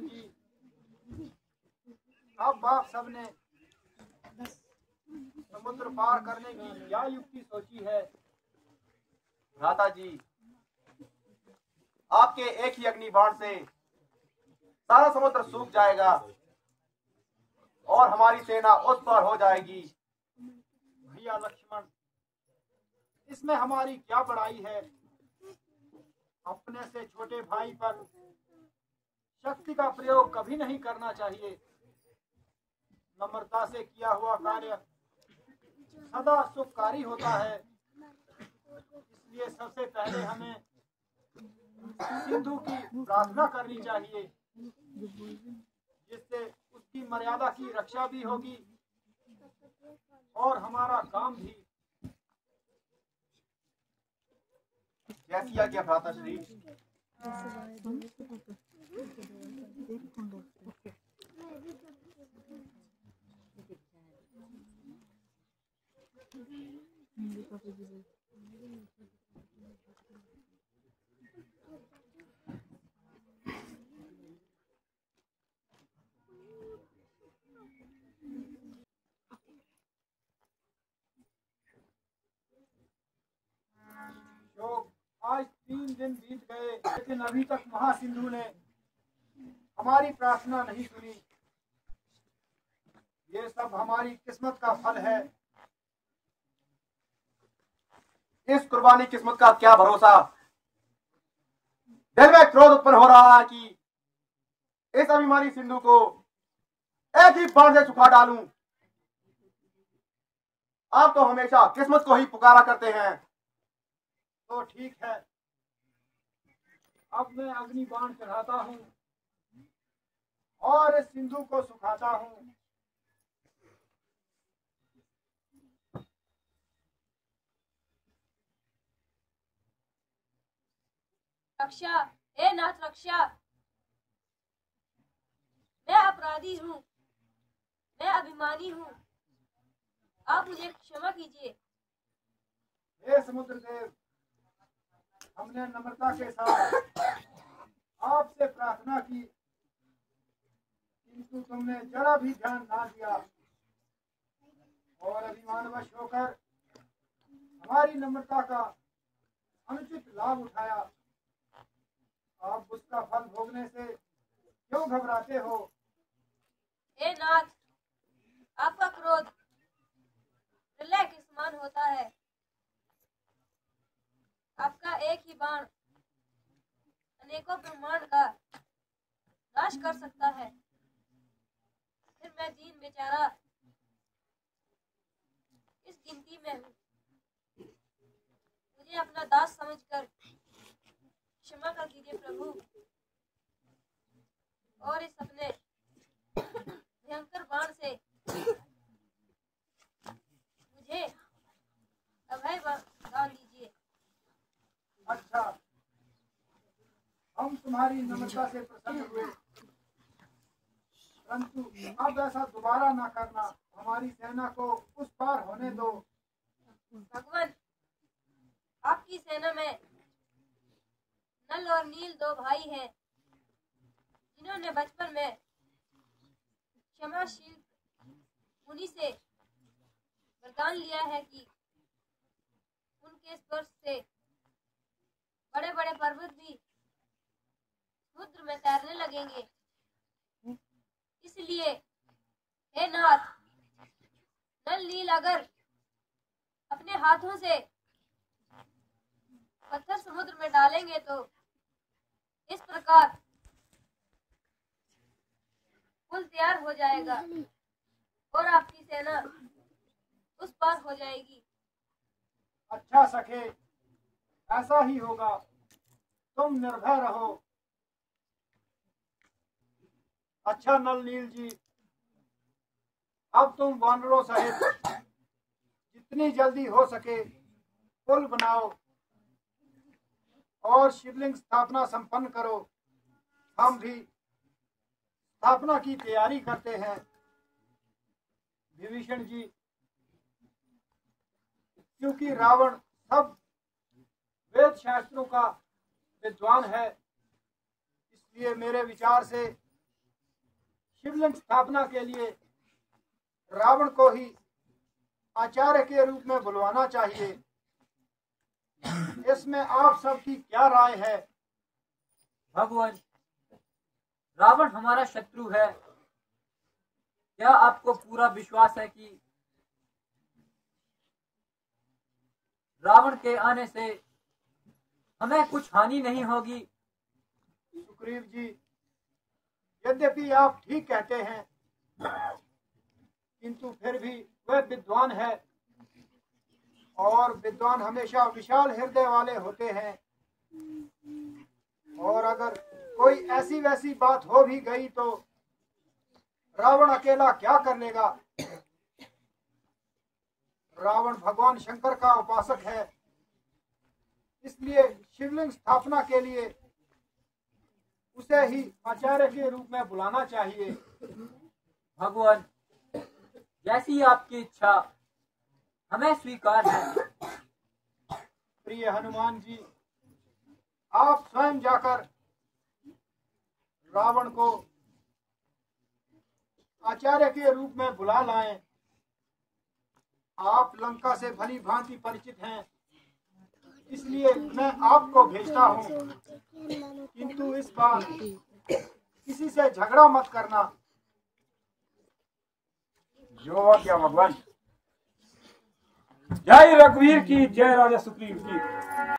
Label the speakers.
Speaker 1: विभीषण जी, अब आप सबने समुद्र पार करने की क्या युक्ति सोची है?
Speaker 2: भ्राता जी, आपके एक ही अग्नि बाण से सारा समुद्र सूख जाएगा और हमारी सेना उस पार हो जाएगी।
Speaker 1: भैया लक्ष्मण, इसमें हमारी क्या बड़ाई है? अपने से छोटे भाई पर शक्ति का प्रयोग कभी नहीं करना चाहिए। नम्रता से किया हुआ कार्य सदा शुभकारी होता है। इसलिए सबसे पहले हमें सिंधु की प्रार्थना करनी चाहिए, जिससे उसकी मर्यादा की रक्षा भी होगी और हमारा काम भी।
Speaker 2: जैसी आज्ञा भ्राता श्री।
Speaker 1: आज 3 दिन बीत गए, लेकिन अभी तक महासिंधु ने हमारी प्रार्थना नहीं सुनी। ये सब हमारी किस्मत का फल है।
Speaker 2: इस कुर्बानी किस्मत का क्या भरोसा। दिल में क्रोध उत्पन्न हो रहा है कि इस अभिमानी सिंधु को एक ही बाण से सुखा डालूं। आप तो हमेशा किस्मत को ही पुकारा करते हैं।
Speaker 1: तो ठीक है, अब मैं अग्नि बाण चढ़ाता हूँ और इस सिंधु को सुखाता हूँ।
Speaker 3: रक्षा, हे नाथ रक्षा। मैं अपराधी हूँ, मैं अभिमानी हूँ, आप मुझे क्षमा कीजिए।
Speaker 1: हे समुद्र देव, हमने नम्रता के साथ आपसे प्रार्थना की, किंतु तुमने जरा भी ध्यान ना दिया और अभिमानवश होकर हमारी नम्रता का अनुचित लाभ उठाया। आप उसका फल भोगने से क्यों घबराते हो?
Speaker 3: हे नाथ, आपका क्रोध प्रलय के समान होता है। आपका एक ही बाण अनेकों ब्रह्मांड का नाश कर सकता है। फिर मैं दीन बेचारा इस गिनती में हूँ। मुझे अपना दास समझकर क्षमा कर दीजिए प्रभु, और इस अपने भयंकर बाण से मुझे अभय दान दीजिए।
Speaker 1: अच्छा, हम तुम्हारी नम्रता से प्रसन्न हुए, परंतु अब ऐसा दोबारा ना करना। हमारी सेना को उस पार होने दो।
Speaker 3: भगवान, आपकी सेना में नल और नील 2 भाई हैं, जिन्होंने बचपन में क्षमाशील मुनि से वरदान लिया है कि उनके स्पर्श से बड़े बड़े पर्वत भी समुद्र में तैरने लगेंगे। इसलिए हे नाथ, नल नील अगर अपने हाथों से पत्थर समुद्र में डालेंगे तो इस प्रकार पुल तैयार हो जाएगा और आपकी सेना उस पार हो जाएगी।
Speaker 1: अच्छा सखे, ऐसा ही होगा। तुम निर्भय रहो। अच्छा नल नील जी, अब तुम वानरों सहित जितनी जल्दी हो सके पुल बनाओ और शिवलिंग स्थापना संपन्न करो। हम भी स्थापना की तैयारी करते हैं। विभीषण जी, क्योंकि रावण सब वेद शास्त्रों का विद्वान है, इसलिए मेरे विचार से शिवलिंग स्थापना के लिए रावण को ही आचार्य के रूप में बुलवाना चाहिए। इसमें आप सबकी क्या राय है?
Speaker 4: भगवान, रावण हमारा शत्रु है। क्या आपको पूरा विश्वास है कि रावण के आने से हमें कुछ हानि नहीं होगी?
Speaker 1: सुग्रीव जी, यद्यपि आप ठीक कहते हैं, किंतु फिर भी वह विद्वान है और विद्वान हमेशा विशाल हृदय वाले होते हैं। और अगर कोई ऐसी वैसी बात हो भी गई तो रावण अकेला क्या कर लेगा? रावण भगवान शंकर का उपासक है, इसलिए शिवलिंग स्थापना के लिए उसे ही आचार्य के रूप में बुलाना चाहिए।
Speaker 4: भगवान, जैसी आपकी इच्छा हमें स्वीकार है।
Speaker 1: प्रिय हनुमान जी, आप स्वयं जाकर रावण को आचार्य के रूप में बुला लाएं। आप लंका से भली भांति परिचित हैं, इसलिए मैं आपको भेजता हूं, किंतु इस बार किसी से झगड़ा मत करना।
Speaker 5: जो क्या भगवान। जय रघुवीर की, जय राजा सुग्रीव की।